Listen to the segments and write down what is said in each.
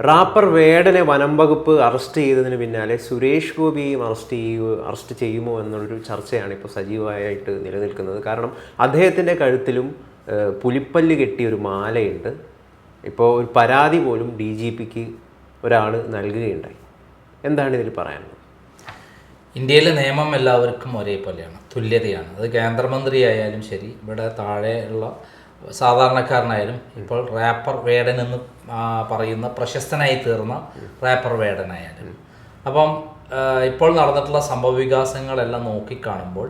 Wrapper വേടനെ വനം വകുപ്പ് arrest ചെയ്തതിന് പിന്നാലെ സുരേഷ് ഗോപിയും അറസ്റ്റ് ചെയ്യുമോ എന്നുള്ളൊരു ചർച്ചയാണ് ഇപ്പോൾ സജീവമായിട്ട് നിലനിൽക്കുന്നത്. കാരണം അദ്ദേഹത്തിൻ്റെ കഴുത്തിലും പുലിപ്പല്ല് കെട്ടിയ ഒരു മാലയുണ്ട്. ഇപ്പോൾ ഒരു പരാതി പോലും DGPക്ക് ഒരാൾ നൽകുകയുണ്ടായി. എന്താണ് ഇതിൽ പറയാനുള്ളത്? ഇന്ത്യയിലെ നിയമം എല്ലാവർക്കും ഒരേപോലെയാണ്, തുല്യതയാണ്. അത് കേന്ദ്രമന്ത്രിയായാലും ശരി, ഇവിടെ താഴെയുള്ള സാധാരണക്കാരനായാലും. ഇപ്പോൾ റാപ്പർ വേടൻ എന്ന് പറയുന്ന പ്രശസ്തനായി തീർന്ന റാപ്പർ വേടനായാലും. അപ്പം ഇപ്പോൾ നടന്നിട്ടുള്ള സംഭവ വികാസങ്ങളെല്ലാം നോക്കിക്കാണുമ്പോൾ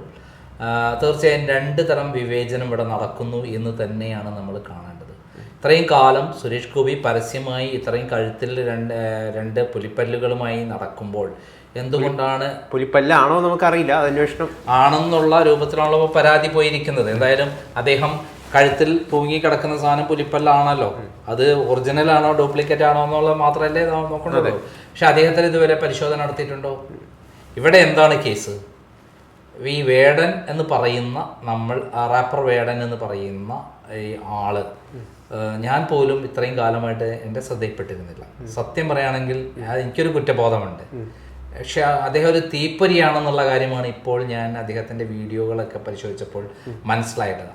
തീർച്ചയായും രണ്ട് തരം വിവേചനം ഇവിടെ നടക്കുന്നു എന്ന് തന്നെയാണ് നമ്മൾ കാണേണ്ടത്. ഇത്രയും കാലം സുരേഷ് ഗോപി പരസ്യമായി ഇത്രയും കഴുത്തിൽ രണ്ട് പുലിപ്പല്ലുകളുമായി നടക്കുമ്പോൾ എന്തുകൊണ്ടാണ് പുലിപ്പല്ലാണോ നമുക്കറിയില്ല, അന്വേഷണം ആണെന്നുള്ള രൂപത്തിലാണല്ലോ പരാതി പോയിരിക്കുന്നത്. എന്തായാലും അദ്ദേഹം കഴുത്തിൽ തൂങ്ങി കിടക്കുന്ന സാധനം പുലിപ്പല്ലാണല്ലോ. അത് ഒറിജിനൽ ആണോ ഡ്യൂപ്ലിക്കേറ്റ് ആണോ എന്നുള്ളത് മാത്രമല്ലേ നോക്കണ്ടത്. പക്ഷെ അദ്ദേഹത്തിന് ഇതുവരെ പരിശോധന നടത്തിയിട്ടുണ്ടോ? ഇവിടെ എന്താണ് കേസ്? ഈ വേടൻ എന്ന് പറയുന്ന റാപ്പർ വേടൻ എന്ന് പറയുന്ന ഈ ആള് ഞാൻ പോലും ഇത്രയും കാലമായിട്ട് എൻ്റെ ശ്രദ്ധയിൽപ്പെട്ടിരുന്നില്ല. സത്യം പറയുകയാണെങ്കിൽ എനിക്കൊരു കുറ്റബോധമുണ്ട്. പക്ഷെ അദ്ദേഹം ഒരു തീപ്പൊരിയാണെന്നുള്ള കാര്യമാണ് ഇപ്പോൾ ഞാൻ അദ്ദേഹത്തിൻ്റെ വീഡിയോകളൊക്കെ പരിശോധിച്ചപ്പോൾ മനസ്സിലായത്.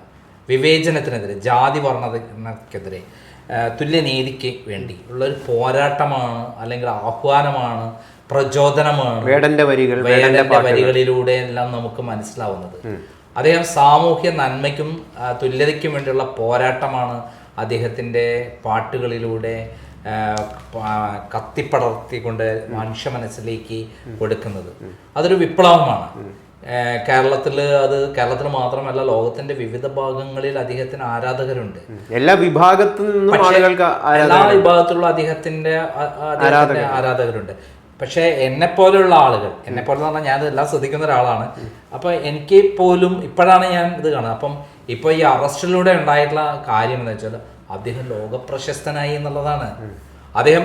വിവേചനത്തിനെതിരെ, ജാതി വർണ്ണതയ്ക്കെതിരെ, തുല്യനീതിക്ക് വേണ്ടി ഉള്ളൊരു പോരാട്ടമാണ്, അല്ലെങ്കിൽ ആഹ്വാനമാണ്, പ്രചോദനമാണ് വേടന്റെ വരികളിലൂടെ എല്ലാം നമുക്ക് മനസ്സിലാവുന്നത്. അദ്ദേഹം സാമൂഹ്യ നന്മയ്ക്കും തുല്യതയ്ക്കും വേണ്ടിയുള്ള പോരാട്ടമാണ് അദ്ദേഹത്തിൻ്റെ പാട്ടുകളിലൂടെ കത്തിപ്പടർത്തിക്കൊണ്ട് മനുഷ്യ മനസ്സിലേക്ക് കൊടുക്കുന്നത്. അതൊരു വിപ്ലവമാണ്. കേരളത്തിൽ മാത്രമല്ല, ലോകത്തിന്റെ വിവിധ ഭാഗങ്ങളിൽ അദ്ദേഹത്തിന് ആരാധകരുണ്ട്. എല്ലാ വിഭാഗത്തിലുള്ള അദ്ദേഹത്തിന്റെ ആരാധകരുണ്ട്. പക്ഷെ എന്നെപ്പോലുള്ള ആളുകൾ, എന്നെപ്പോലെ എന്ന് പറഞ്ഞാൽ ഞാൻ എല്ലാം ശ്രദ്ധിക്കുന്ന ഒരാളാണ്. അപ്പൊ എനിക്ക് പോലും ഇപ്പോഴാണ് ഞാൻ ഇത് കാണുന്നത്. അപ്പം ഇപ്പൊ ഈ അറസ്റ്റിലൂടെ ഉണ്ടായിട്ടുള്ള കാര്യം എന്ന് വെച്ചാൽ അദ്ദേഹം ലോകപ്രശസ്തനായി എന്നുള്ളതാണ്. അദ്ദേഹം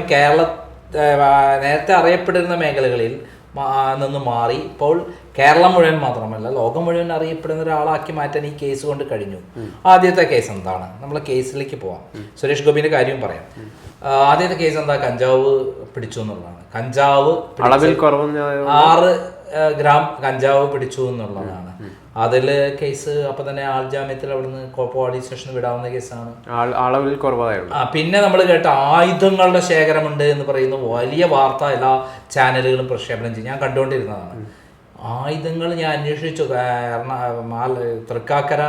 നേരത്തെ അറിയപ്പെട്ടിരുന്ന മേഖലകളിൽ നിന്ന് മാറി ഇപ്പോൾ കേരളം മുഴുവൻ മാത്രമല്ല ലോകം മുഴുവൻ അറിയപ്പെടുന്ന ഒരാളാക്കി മാറ്റാൻ ഈ കേസ് കൊണ്ട് കഴിഞ്ഞു. ആദ്യത്തെ കേസ് എന്താണ്? നമ്മൾ കേസിലേക്ക് പോവാം. സുരേഷ് ഗോപിന്റെ കാര്യം പറയാം. ആദ്യത്തെ കേസ് എന്താ? കഞ്ചാവ് പിടിച്ചു എന്നുള്ളതാണ്. കഞ്ചാവ് 6 ഗ്രാം കഞ്ചാവ് പിടിച്ചു എന്നുള്ളതാണ് അതിൽ കേസ്. അപ്പൊ തന്നെ ആൾ ജാമ്യത്തിൽ അവിടുന്ന് പോലീസ് സ്റ്റേഷനിൽ വിടാവുന്ന കേസാണ്. പിന്നെ നമ്മൾ കേട്ട ആയുധങ്ങളുടെ ശേഖരമുണ്ട് എന്ന് പറയുന്ന വലിയ വാർത്ത എല്ലാ ചാനലുകളും പ്രക്ഷേപണം ചെയ്യും. ഞാൻ കണ്ടുകൊണ്ടിരുന്നതാണ്. ആയുധങ്ങൾ ഞാൻ അന്വേഷിച്ചു. തൃക്കാക്കര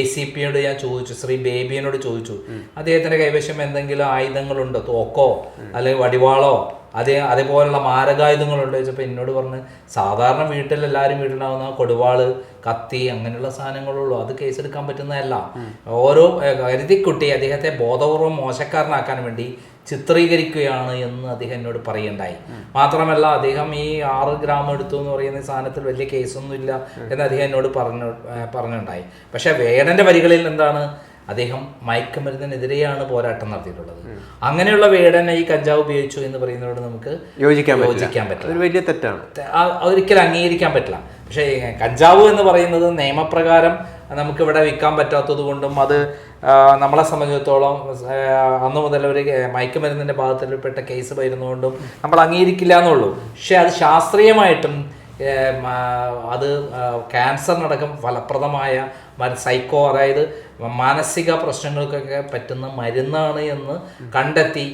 ACP ഞാൻ ചോദിച്ചു, ശ്രീ ബേബിയനോട് ചോദിച്ചു, അദ്ദേഹത്തിന്റെ കൈവശം എന്തെങ്കിലും ആയുധങ്ങളുണ്ടോ, തോക്കോ അല്ലെങ്കിൽ വടിവാളോ അതേപോലുള്ള മാരകായുധങ്ങളുണ്ടോ ചോദിച്ചപ്പോൾ എന്നോട് പറഞ്ഞ് സാധാരണ എല്ലാവരും വീട്ടിലുണ്ടാവുന്ന കൊടുവാള്, കത്തി, അങ്ങനെയുള്ള സാധനങ്ങളുള്ളൂ. അത് കേസെടുക്കാൻ പറ്റുന്നതല്ല. ഓരോ കരുതിക്കുട്ടി അദ്ദേഹത്തെ ബോധപൂർവം മോശക്കാരനാക്കാൻ വേണ്ടി ചിത്രീകരിക്കുകയാണ് എന്ന് അദ്ദേഹം എന്നോട് പറയുണ്ടായി. മാത്രമല്ല അദ്ദേഹം ഈ 6 ഗ്രാം എടുത്തു എന്ന് പറയുന്ന സാധനത്തിൽ വലിയ കേസൊന്നും ഇല്ല എന്ന് അദ്ദേഹം എന്നോട് പറഞ്ഞുണ്ടായി. പക്ഷെ വേടന്റെ വരികളിൽ എന്താണ്? അദ്ദേഹം മയക്കുമരുന്നിനെതിരെയാണ് പോരാട്ടം നടത്തിയിട്ടുള്ളത്. അങ്ങനെയുള്ള വേടനെ ഈ കഞ്ചാവ് ഉപയോഗിച്ചു എന്ന് പറയുന്നതോട് നമുക്ക് യോജിക്കാൻ പറ്റില്ല. വലിയ തെറ്റാണ്, ഒരിക്കലും അംഗീകരിക്കാൻ പറ്റില്ല. പക്ഷേ കഞ്ചാവ് എന്ന് പറയുന്നത് നിയമപ്രകാരം നമുക്കിവിടെ വിൽക്കാൻ പറ്റാത്തത് കൊണ്ടും അത് നമ്മളെ സംബന്ധിച്ചിടത്തോളം അന്ന് മുതൽ ഒരു മയക്കുമരുന്നിൻ്റെ ഭാഗത്തിൽപ്പെട്ട കേസ് വരുന്നതുകൊണ്ടും നമ്മൾ അംഗീകരിക്കില്ല എന്നുള്ളൂ. പക്ഷെ അത് ശാസ്ത്രീയമായിട്ടും അത് ക്യാൻസറിനടക്കം ഫലപ്രദമായ അതായത് മാനസിക പ്രശ്നങ്ങൾക്കൊക്കെ പറ്റുന്ന മരുന്നാണ് എന്ന് കണ്ടെത്തി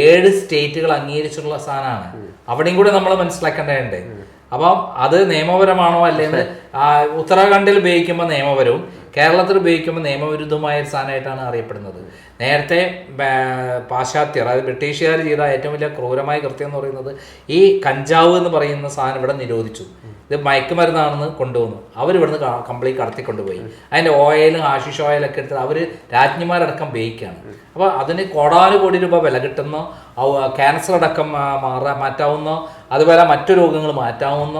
7 സ്റ്റേറ്റുകൾ അംഗീകരിച്ചിട്ടുള്ള സാധനമാണ്. അവിടെയും കൂടെ നമ്മൾ മനസ്സിലാക്കേണ്ടതുണ്ട്. അപ്പം അത് നിയമപരമാണോ അല്ലെങ്കിൽ ഉത്തരാഖണ്ഡിൽ ഉപയോഗിക്കുമ്പോൾ നിയമപരവും കേരളത്തിൽ ഉപയോഗിക്കുമ്പോൾ നിയമവിരുദ്ധമായ ഒരു സാധനമായിട്ടാണ് അറിയപ്പെടുന്നത്. നേരത്തെ പാശ്ചാത്യർ, അതായത് ബ്രിട്ടീഷുകാർ ചെയ്ത ഏറ്റവും വലിയ ക്രൂരമായ കൃത്യം എന്ന് പറയുന്നത് ഈ കഞ്ചാവ് എന്ന് പറയുന്ന സാധനം ഇവിടെ നിരോധിച്ചു. ഇത് മയക്കുമരുന്നാണെന്ന് കൊണ്ടുവന്നു. അവരിവിടുന്ന് കംപ്ലീറ്റ് കടത്തിക്കൊണ്ടുപോയി. അതിൻ്റെ ഓയിലും ആശിഷ് ഓയിലൊക്കെ എടുത്ത് അവർ രാജ്ഞിമാരടക്കം ഉപയോഗിക്കുകയാണ്. അപ്പോൾ അതിന് കോടാനുകോടി രൂപ വില കിട്ടുന്ന, ക്യാൻസർ അടക്കം മാറ്റാവുന്ന, അതുപോലെ മറ്റു രോഗങ്ങൾ മാറ്റാവുന്ന,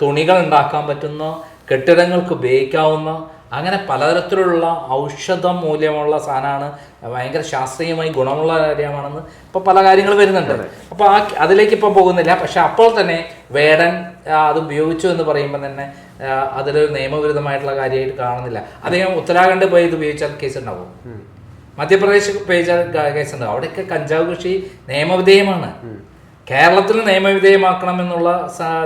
തുണികൾ ഉണ്ടാക്കാൻ പറ്റുന്ന, കെട്ടിടങ്ങൾക്ക് ഉപയോഗിക്കാവുന്ന, അങ്ങനെ പലതരത്തിലുള്ള ഔഷധ മൂല്യമുള്ള സാധനമാണ്. ഭയങ്കര ശാസ്ത്രീയമായി ഗുണമുള്ള കാര്യമാണെന്ന് ഇപ്പോൾ പല കാര്യങ്ങൾ വരുന്നുണ്ട്. അപ്പോൾ അതിലേക്ക് ഇപ്പം പോകുന്നില്ല. പക്ഷെ അപ്പോൾ തന്നെ വേടൻ അത് ഉപയോഗിച്ചു എന്ന് പറയുമ്പോൾ തന്നെ അതിലൊരു നിയമവിരുദ്ധമായിട്ടുള്ള കാര്യമായിട്ട് കാണുന്നില്ല. അദ്ദേഹം ഉത്തരാഖണ്ഡ് പോയി ഇത് ഉപയോഗിച്ചാൽ കേസ് ഉണ്ടാവും. മധ്യപ്രദേശ് കേസുണ്ട്. അവിടെയൊക്കെ കഞ്ചാവ് കൃഷി നിയമവിധേയമാണ്. കേരളത്തിൽ നിയമവിധേയമാക്കണം എന്നുള്ള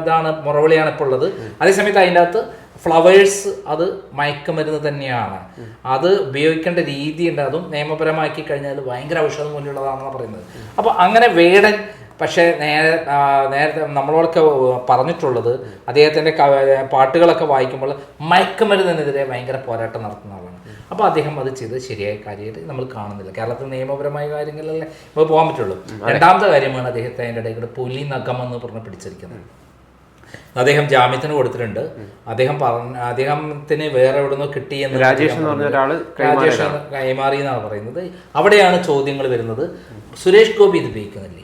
ഇതാണ് മുറവിളിയാണ് ഇപ്പോൾ ഉള്ളത്. അതേസമയത്ത് അതിൻ്റെ അകത്ത് ഫ്ലവേഴ്സ് അത് മയക്കുമരുന്ന് തന്നെയാണ്. അത് ഉപയോഗിക്കേണ്ട രീതിയുണ്ട്. അതും നിയമപരമാക്കി കഴിഞ്ഞാൽ ഭയങ്കര ഔഷധ മൂല്യമുള്ളതാണെന്നാണ് പറയുന്നത്. അപ്പോൾ അങ്ങനെ വേടൻ പക്ഷേ നേരത്തെ നമ്മളോടൊക്കെ പറഞ്ഞിട്ടുള്ളത് അദ്ദേഹത്തിൻ്റെ പാട്ടുകളൊക്കെ വായിക്കുമ്പോൾ മയക്കുമരുന്നിനെതിരെ ഭയങ്കര പോരാട്ടം നടത്തുന്ന ആളാണ്. അപ്പോൾ അദ്ദേഹം അത് ചെയ്ത് ശരിയായ കാര്യമായിട്ട് നമ്മൾ കാണുന്നില്ല. കേരളത്തിൽ നിയമപരമായ കാര്യങ്ങളിലല്ലേ ഇപ്പോൾ പോകാൻ പറ്റുള്ളൂ. രണ്ടാമത്തെ കാര്യമാണ് അദ്ദേഹത്തെ അതിൻ്റെ ഇടയിൽ കൂടെ പുലി നഖം എന്ന് പറഞ്ഞ് പിടിച്ചിരിക്കുന്നത്. അദ്ദേഹം ജാമ്യത്തിന് കൊടുത്തിട്ടുണ്ട്. അദ്ദേഹത്തിന് വേറെ എവിടെ നിന്നോ കിട്ടിയെന്ന് രാജേഷ് കൈമാറി എന്നാണ് പറയുന്നത്. അവിടെയാണ് ചോദ്യങ്ങൾ വരുന്നത്. സുരേഷ് ഗോപി ഇത് ഉപയോഗിക്കുന്നില്ലേ?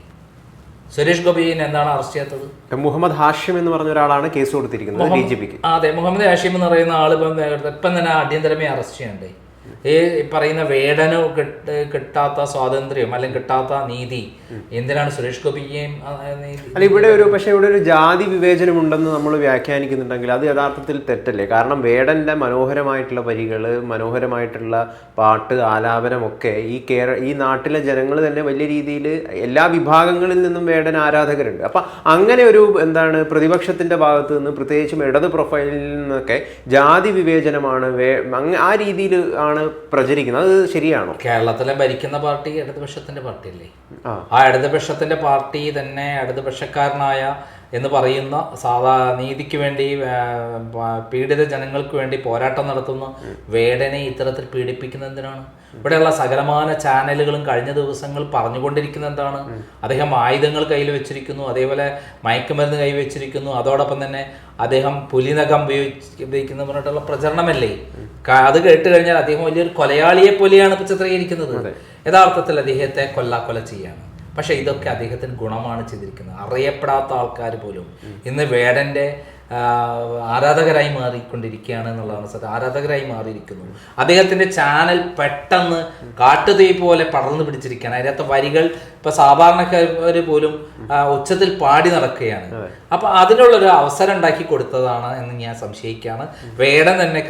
സുരേഷ് ഗോപിനെ എന്താണ് അറസ്റ്റ് ചെയ്യാത്തത്? മുഹമ്മദ് ഹാഷിം എന്ന് പറഞ്ഞ ഒരാളാണ് കേസ് കൊടുത്തിരിക്കുന്നത് DGPക്ക്. അതെ, മുഹമ്മദ് ഹാഷിം എന്ന് പറയുന്ന ആൾ ഇപ്പം തന്നെ അടിയന്തരമായി അറസ്റ്റ് ചെയ്യണ്ടേ? ഈ പറയുന്ന വേടന് കിട്ടാത്ത സ്വാതന്ത്ര്യം അല്ലെങ്കിൽ കിട്ടാത്ത നീതി എന്തിനാണ് സുരേഷ് ഗോപിയെയും? അല്ല, ഇവിടെ ഒരു ജാതി വിവേചനമുണ്ടെന്ന് നമ്മൾ വ്യാഖ്യാനിക്കുന്നുണ്ടെങ്കിൽ അത് യഥാർത്ഥത്തിൽ തെറ്റല്ലേ? കാരണം വേടന്റെ മനോഹരമായിട്ടുള്ള വരികൾ, മനോഹരമായിട്ടുള്ള പാട്ട്, ആലാപനമൊക്കെ ഈ നാട്ടിലെ ജനങ്ങൾ തന്നെ വലിയ രീതിയിൽ എല്ലാ വിഭാഗങ്ങളിൽ നിന്നും വേടൻ ആരാധകരുണ്ട്. അപ്പം അങ്ങനെ ഒരു പ്രതിപക്ഷത്തിന്റെ ഭാഗത്ത് നിന്ന്, പ്രത്യേകിച്ചും ഇടത് പ്രൊഫൈലിൽ നിന്നൊക്കെ ജാതി വിവേചനമാണ് ആ രീതിയിൽ ആണ് പ്രചരിക്കുന്നത്. അത് ശരിയാണോ? കേരളത്തിലെ ഭരിക്കുന്ന പാർട്ടി ഇടതുപക്ഷത്തിന്റെ പാർട്ടിയല്ലേ? ആ ഇടതുപക്ഷത്തിന്റെ പാർട്ടി തന്നെ ഇടതുപക്ഷക്കാരനായ എന്ന് പറയുന്ന നീതിക്ക് വേണ്ടി, പീഡിത ജനങ്ങൾക്ക് വേണ്ടി പോരാട്ടം നടത്തുന്ന വേടനെ ഇത്തരത്തിൽ പീഡിപ്പിക്കുന്ന എന്തിനാണ്? ഇവിടെയുള്ള സകലമാന ചാനലുകളും കഴിഞ്ഞ ദിവസങ്ങൾ പറഞ്ഞുകൊണ്ടിരിക്കുന്ന എന്താണ്? അദ്ദേഹം ആയുധങ്ങൾ കയ്യിൽ വെച്ചിരിക്കുന്നു, അതേപോലെ മയക്കുമരുന്ന് കൈവച്ചിരിക്കുന്നു, അതോടൊപ്പം തന്നെ അദ്ദേഹം പുലിനഖം ഉപയോഗിക്കുന്ന പറഞ്ഞിട്ടുള്ള പ്രചരണമല്ലേ? അത് കേട്ട് കഴിഞ്ഞാൽ അദ്ദേഹം വലിയൊരു കൊലയാളിയെ പോലെയാണ് ഇപ്പോൾ ചിത്രീകരിക്കുന്നത്. യഥാർത്ഥത്തിൽ അദ്ദേഹത്തെ കൊല്ല ചെയ്യാണ്. പക്ഷെ ഇതൊക്കെ അദ്ദേഹത്തിന് ഗുണമാണ് ചെയ്തിരിക്കുന്നത്. അറിയപ്പെടാത്ത ആൾക്കാർ പോലും ഇന്ന് വേടന്റെ ആരാധകരായി മാറിക്കൊണ്ടിരിക്കുകയാണ് എന്നുള്ളതാണ് സത്യം. ആരാധകരായി മാറിയിരിക്കുന്നു. അദ്ദേഹത്തിന്റെ ചാനൽ പെട്ടെന്ന് കാട്ടുതീ പോലെ പടർന്നു പിടിച്ചിരിക്കുകയാണ്. അതിനകത്ത് വരികൾ ഇപ്പൊ സാധാരണക്കാർ പോലും ഉച്ചത്തിൽ പാടി നടക്കുകയാണ്. അപ്പൊ അതിനുള്ളൊരു അവസരം ഉണ്ടാക്കി കൊടുത്തതാണ് എന്ന് ഞാൻ സംശയിക്കുകയാണ്. വേടൻ തന്നെ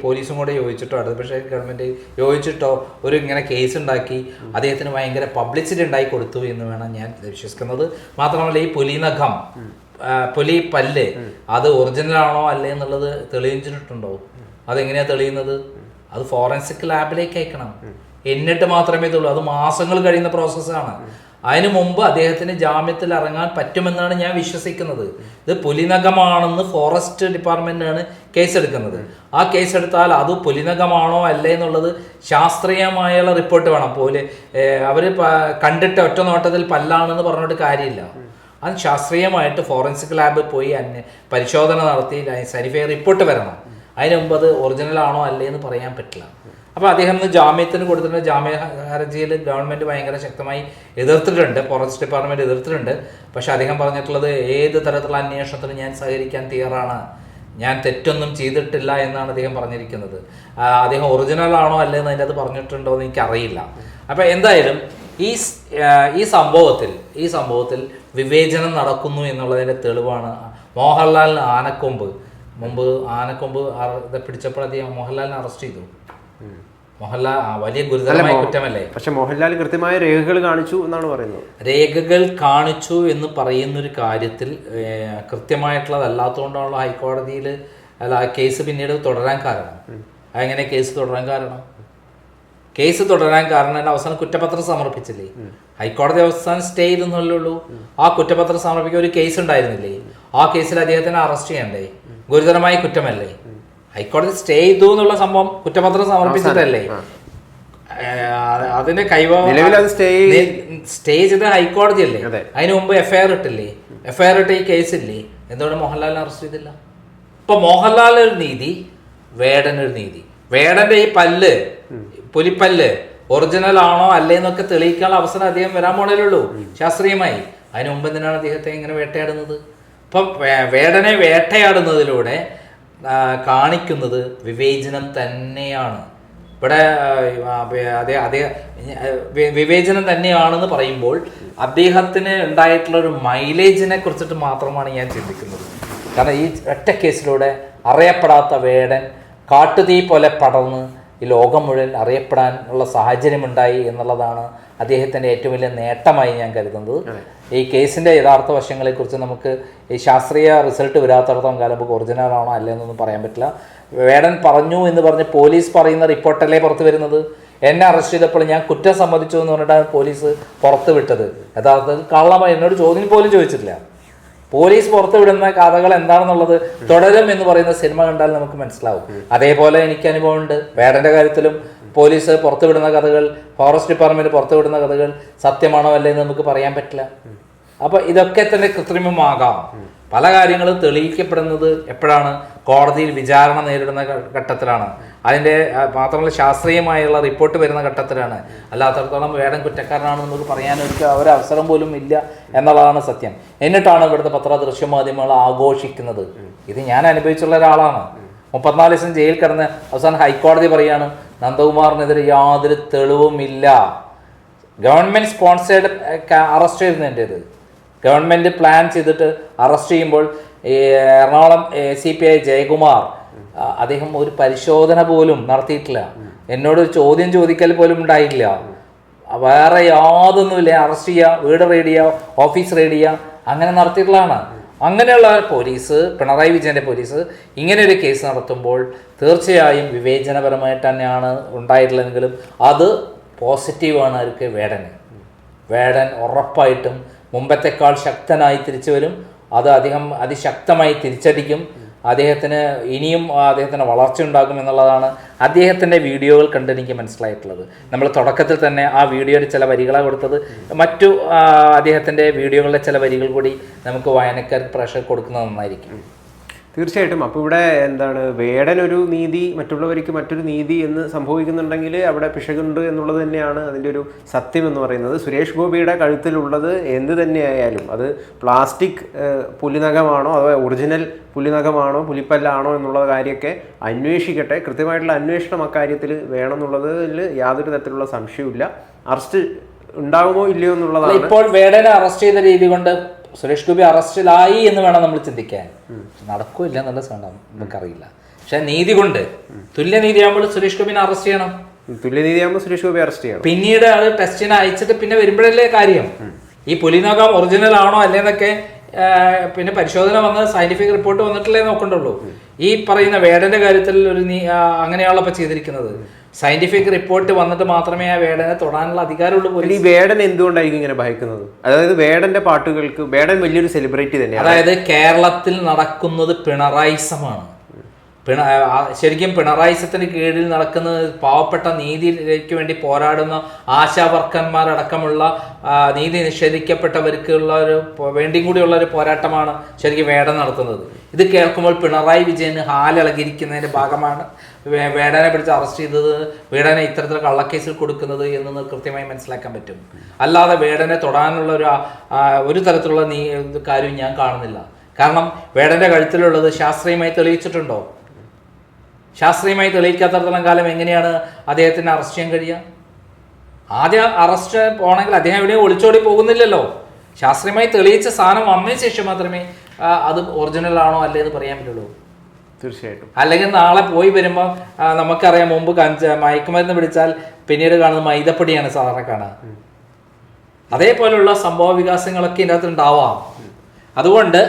പോലീസും കൂടെ യോജിച്ചിട്ടോ ഇടതുപക്ഷ ഗവൺമെന്റ് യോജിച്ചിട്ടോ ഇങ്ങനെ കേസ് ഉണ്ടാക്കി അദ്ദേഹത്തിന് ഭയങ്കര പബ്ലിസിറ്റി ഉണ്ടാക്കി കൊടുത്തു എന്ന് വേണം ഞാൻ വിശ്വസിക്കുന്നത്. മാത്രമല്ല, ഈ പുലിനഖം, പുലി പല്ല്, അത് ഒറിജിനൽ ആണോ അല്ലേ എന്നുള്ളത് തെളിയിച്ചിട്ടുണ്ടോ? അതെങ്ങനെയാ തെളിയുന്നത്? അത് ഫോറൻസിക് ലാബിലേക്ക് അയക്കണം, എന്നിട്ട് മാത്രമേ ഇതുള്ളൂ. അത് മാസങ്ങൾ കഴിയുന്ന പ്രോസസ്സാണ്. അതിനു മുമ്പ് അദ്ദേഹത്തിന് ജാമ്യത്തിൽ ഇറങ്ങാൻ പറ്റുമെന്നാണ് ഞാൻ വിശ്വസിക്കുന്നത്. ഇത് പുലിനഖമാണെന്ന് ഫോറസ്റ്റ് ഡിപ്പാർട്ട്മെന്റാണ് കേസെടുക്കുന്നത്. ആ കേസെടുത്താൽ അത് പുലിനഖമാണോ അല്ലേ എന്നുള്ളത് ശാസ്ത്രീയമായുള്ള റിപ്പോർട്ട് വേണം. അവര് കണ്ടിട്ട് ഒറ്റ നോട്ടത്തിൽ പല്ലാണെന്ന് പറഞ്ഞിട്ട് കാര്യമില്ല. അത് ശാസ്ത്രീയമായിട്ട് ഫോറൻസിക് ലാബിൽ പോയി പരിശോധന നടത്തി സർട്ടിഫൈ റിപ്പോർട്ട് വരണം. അതിന് മുമ്പ് അത് ഒറിജിനൽ ആണോ അല്ലേ എന്ന് പറയാൻ പറ്റില്ല. അപ്പോൾ അദ്ദേഹം ജാമ്യത്തിന് കൊടുത്തിട്ടുണ്ട്. ജാമ്യ ഹർജിയിൽ ഗവൺമെൻറ് ഭയങ്കര ശക്തമായി എതിർത്തിട്ടുണ്ട്, ഫോറസ്റ്റ് ഡിപ്പാർട്ട്മെൻറ്റ് എതിർത്തിട്ടുണ്ട്. പക്ഷേ അദ്ദേഹം പറഞ്ഞിട്ടുള്ളത് ഏത് തരത്തിലുള്ള അന്വേഷണത്തിന് ഞാൻ സഹകരിക്കാൻ തയ്യാറാണ്, ഞാൻ തെറ്റൊന്നും ചെയ്തിട്ടില്ല എന്നാണ് അദ്ദേഹം പറഞ്ഞിരിക്കുന്നത്. അദ്ദേഹം ഒറിജിനൽ ആണോ അല്ലേന്ന് അതിൻ്റെ അത് പറഞ്ഞിട്ടുണ്ടോ എന്ന് എനിക്കറിയില്ല. അപ്പോൾ എന്തായാലും ഈ സംഭവത്തിൽ വിവേചനം നടക്കുന്നു എന്നുള്ളതിൻ്റെ തെളിവാണ് മോഹൻലാലിന് മുമ്പ് ആനക്കൊമ്പ് പിടിച്ചപ്പോൾ അദ്ദേഹം മോഹൻലാലിനെ അറസ്റ്റ് ചെയ്തു. മോഹൻലാൽ വലിയ ഗുരുതരമായ കുറ്റമല്ലേ? പക്ഷെ മോഹൻലാൽ കൃത്യമായ രേഖകൾ കാണിച്ചു എന്നാണ് പറയുന്നത്. രേഖകൾ കാണിച്ചു എന്ന് പറയുന്നൊരു കാര്യത്തിൽ കൃത്യമായിട്ടുള്ളതല്ലാത്തതുകൊണ്ടാണല്ലോ ഹൈക്കോടതിയിൽ കേസ് പിന്നീട് തുടരാൻ കാരണം. അതെങ്ങനെ കേസ് തുടരാൻ കാരണം? കേസ് തുടരാൻ കാരണം അവസാനം കുറ്റപത്രം സമർപ്പിച്ചില്ലേ? ഹൈക്കോടതി അവസാനം സ്റ്റേ ചെയ്തെന്നല്ലേ ഉള്ളൂ. ആ കുറ്റപത്രം സമർപ്പിക്കാൻ ഒരു കേസ് ഉണ്ടായിരുന്നില്ലേ? ആ കേസിൽ അദ്ദേഹത്തിനെ അറസ്റ്റ് ചെയ്യണ്ടേ? ഗുരുതരമായ കുറ്റമല്ലേ? ഹൈക്കോടതി സ്റ്റേ ചെയ്തു എന്നുള്ള സംഭവം കുറ്റപത്രം സമർപ്പിച്ചിട്ടല്ലേ? അതിന്റെ സ്റ്റേ ചെയ്ത ഹൈക്കോടതി അല്ലേ? അതിന് മുമ്പ് എഫ്ഐആർ ഇട്ടില്ലേ? എഫ്ഐആർ ഇട്ട ഈ കേസില്ലേ? എന്തുകൊണ്ട് മോഹൻലാലിനെ അറസ്റ്റ് ചെയ്തില്ല? ഇപ്പൊ മോഹൻലാലിനൊരു നീതി, വേടനൊരു നീതി. വേടന്റെ ഈ പുലിപ്പല്ല് ഒറിജിനൽ ആണോ അല്ലേന്നൊക്കെ തെളിയിക്കാനുള്ള അവസരം അദ്ദേഹം വരാൻ പോണേലുള്ളൂ ശാസ്ത്രീയമായി. അതിന് മുമ്പ് എന്തിനാണ് അദ്ദേഹത്തെ ഇങ്ങനെ വേട്ടയാടുന്നത്? ഇപ്പം വേടനെ വേട്ടയാടുന്നതിലൂടെ കാണിക്കുന്നത് വിവേചനം തന്നെയാണ്. ഇവിടെ വിവേചനം തന്നെയാണെന്ന് പറയുമ്പോൾ അദ്ദേഹത്തിന് ഉണ്ടായിട്ടുള്ളൊരു മൈലേജിനെ കുറിച്ചിട്ട് മാത്രമാണ് ഞാൻ ചിന്തിക്കുന്നത്. കാരണം ഈ ഒറ്റ കേസിലൂടെ അറിയപ്പെടാത്ത വേടൻ കാട്ടുതീ പോലെ പടർന്ന് ഈ ലോകം മുഴുവൻ അറിയപ്പെടാനുള്ള സാഹചര്യമുണ്ടായി എന്നുള്ളതാണ് അദ്ദേഹത്തിൻ്റെ ഏറ്റവും വലിയ നേട്ടമായി ഞാൻ കരുതുന്നത്. ഈ കേസിൻ്റെ യഥാർത്ഥ വശങ്ങളെക്കുറിച്ച് നമുക്ക് ഈ ശാസ്ത്രീയ റിസൾട്ട് വരാത്തടത്തോളം കാലം നമുക്ക് ഒറിജിനലാണോ അല്ലെന്നൊന്നും പറയാൻ പറ്റില്ല. വേടൻ പറഞ്ഞു എന്ന് പറഞ്ഞ് പോലീസ് പറയുന്ന റിപ്പോർട്ടല്ലേ പുറത്ത് വരുന്നത്. എന്നെ അറസ്റ്റ് ചെയ്തപ്പോൾ ഞാൻ കുറ്റം സമ്മതിച്ചു എന്ന് പറഞ്ഞിട്ടാണ് പോലീസ് പുറത്ത് വിട്ടത്. യഥാർത്ഥത്തിൽ കള്ളമായി എന്നോട് ചോദ്യം പോലും ചോദിച്ചിട്ടില്ല. പോലീസ് പുറത്ത് വിടുന്ന കഥകൾ എന്താണെന്നുള്ളത് തുടരും എന്ന് പറയുന്ന സിനിമ കണ്ടാൽ നമുക്ക് മനസ്സിലാവും. അതേപോലെ എനിക്ക് അനുഭവമുണ്ട്. വേടൻ്റെ കാര്യത്തിലും പോലീസ് പുറത്ത് വിടുന്ന കഥകൾ, ഫോറസ്റ്റ് ഡിപ്പാർട്ട്മെന്റ് പുറത്ത് വിടുന്ന കഥകൾ സത്യമാണോ അല്ലേ എന്ന് നമുക്ക് പറയാൻ പറ്റില്ല. അപ്പോൾ ഇതൊക്കെ തന്നെ കൃത്രിമമാകാം. പല കാര്യങ്ങളും തെളിയിക്കപ്പെടുന്നത് എപ്പോഴാണ്? കോടതിയിൽ വിചാരണ നേരിടുന്ന ഘട്ടത്തിലാണ്. അതിൻ്റെ മാത്രമല്ല ശാസ്ത്രീയമായുള്ള റിപ്പോർട്ട് വരുന്ന ഘട്ടത്തിലാണ്. അല്ലാത്തടത്തോളം വേടൻ കുറ്റക്കാരനാണെന്ന് നമുക്ക് പറയാൻ ഒരവസരം പോലും ഇല്ല എന്നുള്ളതാണ് സത്യം. എന്നിട്ടാണ് ഇവിടുത്തെ ദൃശ്യമാധ്യമങ്ങൾ ആഘോഷിക്കുന്നത്. ഇത് ഞാൻ അനുഭവിച്ചുള്ള ഒരാളാണ്. 34 ദിവസം ജയിൽ കിടന്ന് അവസാനം ഹൈക്കോടതി പറയാണ് നന്ദകുമാറിനെതിരെ യാതൊരു തെളിവുമില്ല. ഗവൺമെൻറ് സ്പോൺസേഡ് അറസ്റ്റ് ചെയ്യുന്നതിൻ്റേത്. ഗവൺമെൻറ് പ്ലാൻ ചെയ്തിട്ട് അറസ്റ്റ് ചെയ്യുമ്പോൾ എറണാകുളം CPI ജയകുമാർ അദ്ദേഹം ഒരു പരിശോധന പോലും നടത്തിയിട്ടില്ല. എന്നോട് ഒരു ചോദ്യം ചോദിക്കൽ പോലും ഉണ്ടായില്ല. വേറെ യാതൊന്നുമില്ല. അറസ്റ്റ് ചെയ്യുക, വീട് റെയ്ഡ് ചെയ്യുക, ഓഫീസ് റെയ്ഡ് ചെയ്യുക, അങ്ങനെ നടത്തിയിട്ടുള്ളതാണ്. അങ്ങനെയുള്ള പോലീസ്, പിണറായി വിജയൻ്റെ പോലീസ് ഇങ്ങനെ ഒരു കേസ് നടത്തുമ്പോൾ തീർച്ചയായും വിവേചനപരമായിട്ട് തന്നെയാണ് ഉണ്ടായിട്ടുള്ളതെങ്കിലും അത് പോസിറ്റീവാണ്. അവർക്ക് വേടൻ ഉറപ്പായിട്ടും മുമ്പത്തെക്കാൾ ശക്തനായി തിരിച്ചു വരും. അത് അദ്ദേഹം അതിശക്തമായി തിരിച്ചടിക്കും. അദ്ദേഹത്തിന് ഇനിയും അദ്ദേഹത്തിന് വളർച്ച ഉണ്ടാകും എന്നുള്ളതാണ് അദ്ദേഹത്തിൻ്റെ വീഡിയോകൾ കണ്ട് എനിക്ക് മനസ്സിലായിട്ടുള്ളത്. നമ്മൾ തുടക്കത്തിൽ തന്നെ ആ വീഡിയോയുടെ ചില വരികളാണ് കൊടുത്തത്. മറ്റു അദ്ദേഹത്തിൻ്റെ വീഡിയോകളിലെ ചില വരികൾ കൂടി നമുക്ക് വായനക്കാർക്ക് പ്രേക്ഷകർക്ക് കൊടുക്കുന്നത് നന്നായിരിക്കും. തീർച്ചയായിട്ടും. അപ്പോൾ ഇവിടെ എന്താണ്, വേടനൊരു നീതി മറ്റുള്ളവർക്ക് മറ്റൊരു നീതി എന്ന് സംഭവിക്കുന്നുണ്ടെങ്കിൽ അവിടെ പിശകുണ്ട് എന്നുള്ളത് തന്നെയാണ് അതിൻ്റെ ഒരു സത്യം എന്ന് പറയുന്നത്. സുരേഷ് ഗോപിയുടെ കഴുത്തിലുള്ളത് എന്ത് തന്നെയായാലും അത് പ്ലാസ്റ്റിക് പുലിനഖമാണോ അതോ ഒറിജിനൽ പുലിനഖമാണോ പുലിപ്പല്ലാണോ എന്നുള്ള കാര്യമൊക്കെ അന്വേഷിക്കട്ടെ. കൃത്യമായിട്ടുള്ള അന്വേഷണം അക്കാര്യത്തിൽ വേണമെന്നുള്ളതിൽ യാതൊരു തരത്തിലുള്ള സംശയവുമില്ല. അറസ്റ്റ് ഉണ്ടാകുമോ ഇല്ലയോ എന്നുള്ളതാണ്. ഇപ്പോൾ വേടനെ അറസ്റ്റ് ചെയ്ത രീതി കൊണ്ട് സുരേഷ് ഗോപി അറസ്റ്റിലായി എന്ന് വേണം നമ്മൾ ചിന്തിക്കാൻ. നടക്കില്ല എന്നുള്ള സാധനം നമുക്കറിയില്ല. പക്ഷെ നീതി കൊണ്ട് തുല്യനീതിയാകുമ്പോൾ സുരേഷ് ഗോപിനെ അറസ്റ്റ് ചെയ്യണം. തുല്യനീതിയാകുമ്പോൾ സുരേഷ് ഗോപി അറസ്റ്റ് ചെയ്യണം. പിന്നീട് അത് ടെസ്റ്റിന് അയച്ചിട്ട് പിന്നെ വരുമ്പോഴല്ലേ കാര്യം. ഈ പുലിനഖം ഒറിജിനൽ ആണോ അല്ലേന്നൊക്കെ പിന്നെ പരിശോധന വന്ന് സയന്റിഫിക് റിപ്പോർട്ട് വന്നിട്ടല്ലേ നോക്കണ്ടുള്ളൂ. ഈ പറയുന്ന വേടന്റെ കാര്യത്തിൽ ഒരു അങ്ങനെയാണല്ലോ ഇപ്പൊ ചെയ്തിരിക്കുന്നത്. സയന്റിഫിക് റിപ്പോർട്ട് വന്നിട്ട് മാത്രമേ ആ വേടനെ തൊടാനുള്ള അധികാരമുള്ളൂ. ഈ വേടൻ എന്തുകൊണ്ടായിരിക്കും ഇങ്ങനെ ഭയക്കുന്നത്? അതായത് വേടന്റെ പാട്ടുകൾക്ക് വേടൻ വലിയൊരു സെലിബ്രിറ്റി തന്നെയാണ്. അതായത് കേരളത്തിൽ നടക്കുന്നത് പിണറായിസമാണ്. ശരിക്കും പിണറായിസത്തിന് കീഴിൽ നടക്കുന്ന പാവപ്പെട്ട നീതിയിലേക്ക് വേണ്ടി പോരാടുന്ന ആശാവർക്കന്മാരടക്കമുള്ള നീതി നിഷേധിക്കപ്പെട്ടവർക്കുള്ള ഒരു വേണ്ടിയും കൂടിയുള്ള ഒരു പോരാട്ടമാണ് ശരിക്കും വേടൻ നടത്തുന്നത്. ഇത് കേൾക്കുമ്പോൾ പിണറായി വിജയന് ഹാലിളകിയിരിക്കുന്നതിൻ്റെ ഭാഗമാണ് വേടനെ പിടിച്ച് അറസ്റ്റ് ചെയ്തത്, വേടനെ ഇത്തരത്തിൽ കള്ളക്കേസിൽ കൊടുക്കുന്നത് എന്ന് കൃത്യമായി മനസ്സിലാക്കാൻ പറ്റും. അല്ലാതെ വേടനെ തൊടാനുള്ള ഒരു തരത്തിലുള്ള കാര്യം ഞാൻ കാണുന്നില്ല. കാരണം വേടന്റെ കഴുത്തിലുള്ളത് ശാസ്ത്രീയമായി തെളിയിച്ചിട്ടുണ്ടോ? ശാസ്ത്രീയമായി തെളിയിക്കാത്തടത്തോളം കാലം എങ്ങനെയാണ് അദ്ദേഹത്തിന് അറസ്റ്റ് ചെയ്യാൻ കഴിയുക? ആദ്യം അറസ്റ്റ് പോകണമെങ്കിൽ അദ്ദേഹം എവിടെയും ഒളിച്ചോടി പോകുന്നില്ലല്ലോ. ശാസ്ത്രീയമായി തെളിയിച്ച സാധനം വന്നതിന് ശേഷം മാത്രമേ അത് ഒറിജിനൽ ആണോ അല്ലേ എന്ന് പറയാൻ പറ്റുള്ളൂ. തീർച്ചയായിട്ടും. അല്ലെങ്കിൽ നാളെ പോയി വരുമ്പോൾ നമുക്കറിയാം, മുമ്പ് മയക്കുമരുന്ന് പിടിച്ചാൽ പിന്നീട് കാണുന്നത് മൈദപ്പൊടിയാണ് സാധാരണ കാണുക. അതേപോലുള്ള സംഭവ വികാസങ്ങളൊക്കെ ഇതിനകത്ത് ഉണ്ടാവാം. അതുകൊണ്ട്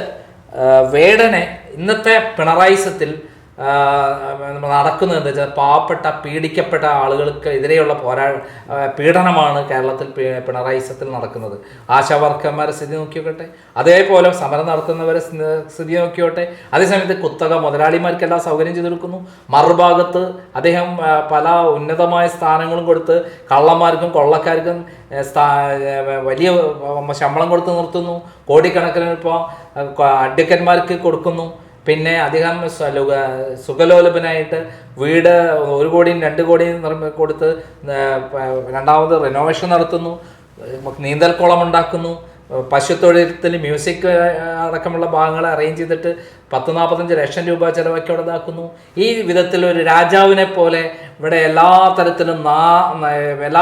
വേടനെ ഇന്നത്തെ പിണറായിസത്തിൽ നടക്കുന്നത് എന്താ വെച്ചാൽ പാവപ്പെട്ട പീഡിക്കപ്പെട്ട ആളുകൾക്ക് എതിരെയുള്ള പീഡനമാണ് കേരളത്തിൽ പിണറായിസത്തിൽ നടക്കുന്നത്. ആശാവർക്കന്മാരെ സ്ഥിതി നോക്കിയോട്ടെ, അതേപോലെ സമരം നടത്തുന്നവരെ സ്ഥിതി നോക്കിയോട്ടെ. അതേസമയത്ത് കുത്തക മുതലാളിമാർക്കെല്ലാം സൗകര്യം ചെയ്തു കൊടുക്കുന്നു. മറുഭാഗത്ത് അദ്ദേഹം പല ഉന്നതമായ സ്ഥാനങ്ങളും കൊടുത്ത് കള്ളന്മാർക്കും കൊള്ളക്കാർക്കും വലിയ ശമ്പളം കൊടുത്ത് നിർത്തുന്നു. കോടിക്കണക്കിന് ഇപ്പോൾ അഡ്വക്കന്മാർക്ക് കൊടുക്കുന്നു. പിന്നെ അദ്ദേഹം സുഖലോലഭനായിട്ട് വീട് 1 കോടിയും 2 കോടിയും കൊടുത്ത് രണ്ടാമത് റിനോവേഷൻ നടത്തുന്നു. നീന്തൽക്കുളം ഉണ്ടാക്കുന്നു. പശുത്തൊഴുത്തിൽ മ്യൂസിക് അടക്കമുള്ള ഭാഗങ്ങൾ അറേഞ്ച് ചെയ്തിട്ട് 40-45 ലക്ഷം രൂപ ചെലവാക്കി അവിടെ ഇതാക്കുന്നു. ഈ വിധത്തിൽ ഒരു രാജാവിനെ പോലെ ഇവിടെ എല്ലാ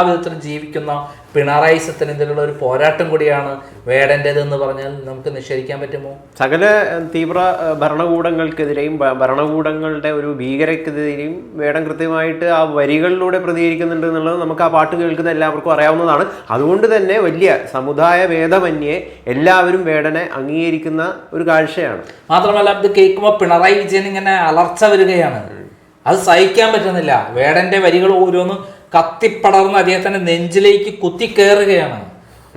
വിധത്തിലും ജീവിക്കുന്ന പിണറായി സത്യനെതിരെയുള്ള ഒരു പോരാട്ടം കൂടിയാണ് വേടൻ്റെതെന്ന് പറഞ്ഞാൽ നമുക്ക് നിഷേധിക്കാൻ പറ്റുമോ? സകല തീവ്ര ഭരണകൂടങ്ങൾക്കെതിരെയും ഭരണകൂടങ്ങളുടെ ഒരു ഭീകരക്കെതിരെയും വേടൻ കൃത്യമായിട്ട് ആ വരികളിലൂടെ പ്രതികരിക്കുന്നുണ്ട് എന്നുള്ളത് നമുക്ക് ആ പാട്ട് കേൾക്കുന്ന എല്ലാവർക്കും അറിയാവുന്നതാണ്. അതുകൊണ്ട് തന്നെ വലിയ സമുദായ ഭേദമന്യേ എല്ലാവരും വേടനെ അംഗീകരിക്കുന്ന ഒരു കാഴ്ചയാണ്. മാത്രമല്ല ഇത് കേൾക്കുമ്പോൾ പിണറായി വിജയൻ ഇങ്ങനെ അലർച്ച വരികയാണ്. അത് സഹിക്കാൻ പറ്റുന്നില്ല. വേടന്റെ വരികൾ ഓരോന്ന് കത്തിപ്പടർന്ന് അദ്ദേഹത്തിന്റെ നെഞ്ചിലേക്ക് കുത്തിക്കയറുകയാണ്.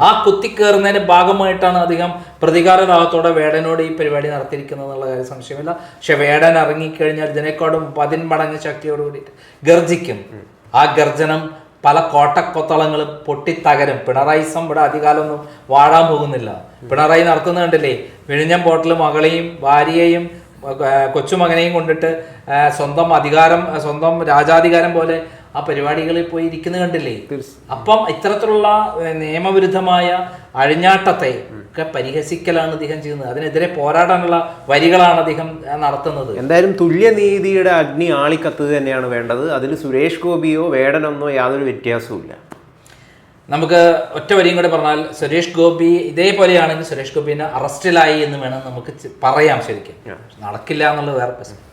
ആ കുത്തിക്കയറുന്നതിന്റെ ഭാഗമായിട്ടാണ് അദ്ദേഹം പ്രതികാരഭാവത്തോടെ വേടനോട് ഈ പരിപാടി നടത്തിയിരിക്കുന്നത് എന്നുള്ള കാര്യം സംശയമില്ല. പക്ഷെ വേടൻ ഇറങ്ങിക്കഴിഞ്ഞാൽ ഇതിനേക്കാളും 10 മടങ്ങ് ശക്തിയോട് കൂടിയിട്ട് ഗർജിക്കും. ആ ഗർജനം പല കോട്ടക്കൊത്തളങ്ങളും പൊട്ടിത്തകരും. പിണറായിസം ഇവിടെ അധികാലമൊന്നും വാഴാൻ പോകുന്നില്ല. പിണറായി നടത്തുന്നത് കണ്ടില്ലേ? വിഴിഞ്ഞം പോർട്ടിൽ മകളെയും ഭാര്യയെയും കൊച്ചുമകനെയും കൊണ്ടിട്ട് സ്വന്തം രാജാധികാരം പോലെ ആ പരിപാടികളിൽ പോയി ഇരിക്കുന്നത് കണ്ടില്ലേ? അപ്പം ഇത്തരത്തിലുള്ള നിയമവിരുദ്ധമായ അഴിഞ്ഞാട്ടത്തെ ഒക്കെ പരിഹസിക്കലാണ് അദ്ദേഹം ചെയ്യുന്നത്. അതിനെതിരെ പോരാടാനുള്ള വരികളാണ് അദ്ദേഹം നടത്തുന്നത്. എന്തായാലും തുല്യനീതിയുടെ അഗ്നി ആളിക്കത്തുക തന്നെയാണ് വേണ്ടത്. അതിൽ സുരേഷ് ഗോപിയോ വേടനെന്നോ യാതൊരു വ്യത്യാസവും ഇല്ല. നമുക്ക് ഒറ്റ വരിയും കൂടെ പറഞ്ഞാൽ, സുരേഷ് ഗോപി ഇതേപോലെയാണെങ്കിൽ സുരേഷ് ഗോപിനെ അറസ്റ്റിലായി എന്ന് വേണം നമുക്ക് പറയാം. ശരിക്കും നടക്കില്ല എന്നുള്ളത് വേറെ പ്രശ്നം.